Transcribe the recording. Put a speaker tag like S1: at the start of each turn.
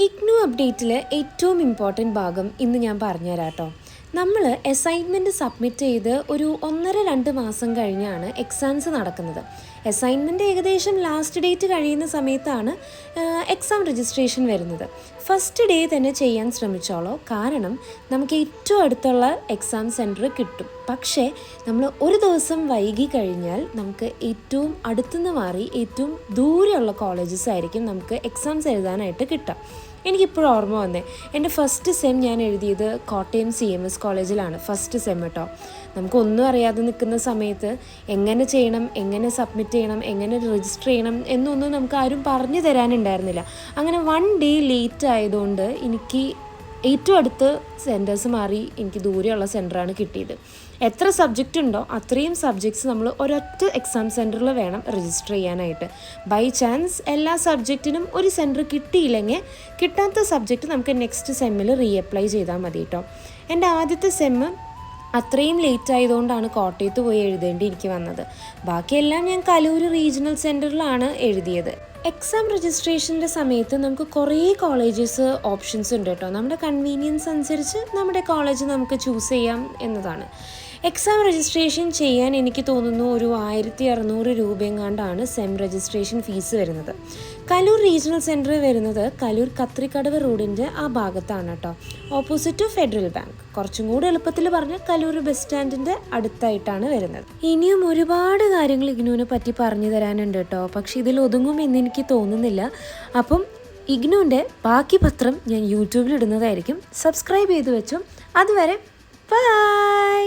S1: ഇഗ്നു അപ്ഡേറ്റിൽ ഏറ്റവും ഇമ്പോർട്ടൻറ്റ് ഭാഗം ഇന്ന് ഞാൻ പറഞ്ഞുതരാം കേട്ടോ. നമ്മൾ അസൈൻമെൻറ്റ് സബ്മിറ്റ് ചെയ്ത് ഒരു 1.5-2 മാസം കഴിഞ്ഞാണ് എക്സാംസ് നടക്കുന്നത്. അസൈൻമെൻറ്റ് ഏകദേശം ലാസ്റ്റ് ഡേറ്റ് കഴിയുന്ന സമയത്താണ് എക്സാം രജിസ്ട്രേഷൻ വരുന്നത്. ഫസ്റ്റ് ഡേ തന്നെ ചെയ്യാൻ ശ്രമിച്ചോളൂ, കാരണം നമുക്ക് ഏറ്റവും അടുത്തുള്ള എക്സാം സെൻറ്റർ കിട്ടും. പക്ഷേ നമ്മൾ ഒരു ദിവസം വൈകി കഴിഞ്ഞാൽ നമുക്ക് ഏറ്റവും അടുത്തുനിന്ന് മാറി ഏറ്റവും ദൂരെയുള്ള കോളേജസ് ആയിരിക്കും നമുക്ക് എക്സാംസ് എഴുതാനായിട്ട് കിട്ടുക. എനിക്കിപ്പോഴും ഓർമ്മ വന്നേ, എൻ്റെ ഫസ്റ്റ് സെം ഞാൻ എഴുതിയത് കോട്ടയം CMS കോളേജിലാണ്. ഫസ്റ്റ് സെം കേട്ടോ. നമുക്കൊന്നും അറിയാതെ നിൽക്കുന്ന സമയത്ത് എങ്ങനെ ചെയ്യണം, എങ്ങനെ സബ്മിറ്റ് ചെയ്യണം, എങ്ങനെ രജിസ്റ്റർ ചെയ്യണം എന്നൊന്നും നമുക്ക് ആരും പറഞ്ഞു തരാനുണ്ടായിരുന്നില്ല. അങ്ങനെ 1 ഡേ ലേറ്റ് ആയതുകൊണ്ട് എനിക്ക് ഏറ്റവും അടുത്ത് സെൻറ്റേഴ്സ് മാറി എനിക്ക് ദൂരെയുള്ള സെൻറ്ററാണ് കിട്ടിയത്. എത്ര സബ്ജക്റ്റ് ഉണ്ടോ അത്രയും സബ്ജക്ട്സ് നമ്മൾ ഒരൊറ്റ എക്സാം സെൻറ്ററിൽ വേണം രജിസ്റ്റർ ചെയ്യാനായിട്ട്. ബൈ ചാൻസ് എല്ലാ സബ്ജക്റ്റിനും ഒരു സെൻറ്റർ കിട്ടിയില്ലെങ്കിൽ കിട്ടാത്ത സബ്ജക്റ്റ് നമുക്ക് നെക്സ്റ്റ് സെമ്മിൽ റീഅപ്ലൈ ചെയ്താൽ മതി കേട്ടോ. എൻ്റെ ആദ്യത്തെ സെമ്മ് അത്രയും ലേറ്റ് ആയതുകൊണ്ടാണ് കോട്ടയത്ത് പോയി എഴുതേണ്ടി എനിക്ക് വന്നത്. ബാക്കിയെല്ലാം ഞാൻ കലൂർ റീജിയണൽ സെൻറ്ററിലാണ് എഴുതിയത്. എക്സാം രജിസ്ട്രേഷൻ്റെ സമയത്ത് നമുക്ക് കുറേ കോളേജസ് ഓപ്ഷൻസ് ഉണ്ട് കേട്ടോ. നമ്മുടെ കൺവീനിയൻസ് അനുസരിച്ച് നമ്മുടെ കോളേജ് നമുക്ക് ചൂസ് ചെയ്യാം എന്നതാണ്. എക്സാം രജിസ്ട്രേഷൻ ചെയ്യാൻ എനിക്ക് തോന്നുന്നു ഒരു 1600 രൂപയെങ്ങാണ്ടാണ് സെം രജിസ്ട്രേഷൻ ഫീസ് വരുന്നത്. കലൂർ റീജിയണൽ സെൻറ്റർ വരുന്നത് കലൂർ കത്രിക്കടവ് റോഡിൻ്റെ ആ ഭാഗത്താണ് കേട്ടോ, ഓപ്പോസിറ്റ് ടു ഫെഡറൽ ബാങ്ക്. കുറച്ചും കൂടി എളുപ്പത്തിൽ പറഞ്ഞാൽ കലൂർ ബസ് സ്റ്റാൻഡിൻ്റെ അടുത്തായിട്ടാണ് വരുന്നത്. ഇനിയും ഒരുപാട് കാര്യങ്ങൾ ഇഗ്നുവിനെ പറ്റി പറഞ്ഞു തരാനുണ്ട് കേട്ടോ, പക്ഷെ ഇതിൽ ഒതുങ്ങുമെന്ന് എനിക്ക് തോന്നുന്നില്ല. അപ്പം ഇഗ്നുവിൻ്റെ ബാക്കി പത്രം ഞാൻ യൂട്യൂബിൽ ഇടുന്നതായിരിക്കും. സബ്സ്ക്രൈബ് ചെയ്ത് വെച്ചോ. അതുവരെ ബൈ.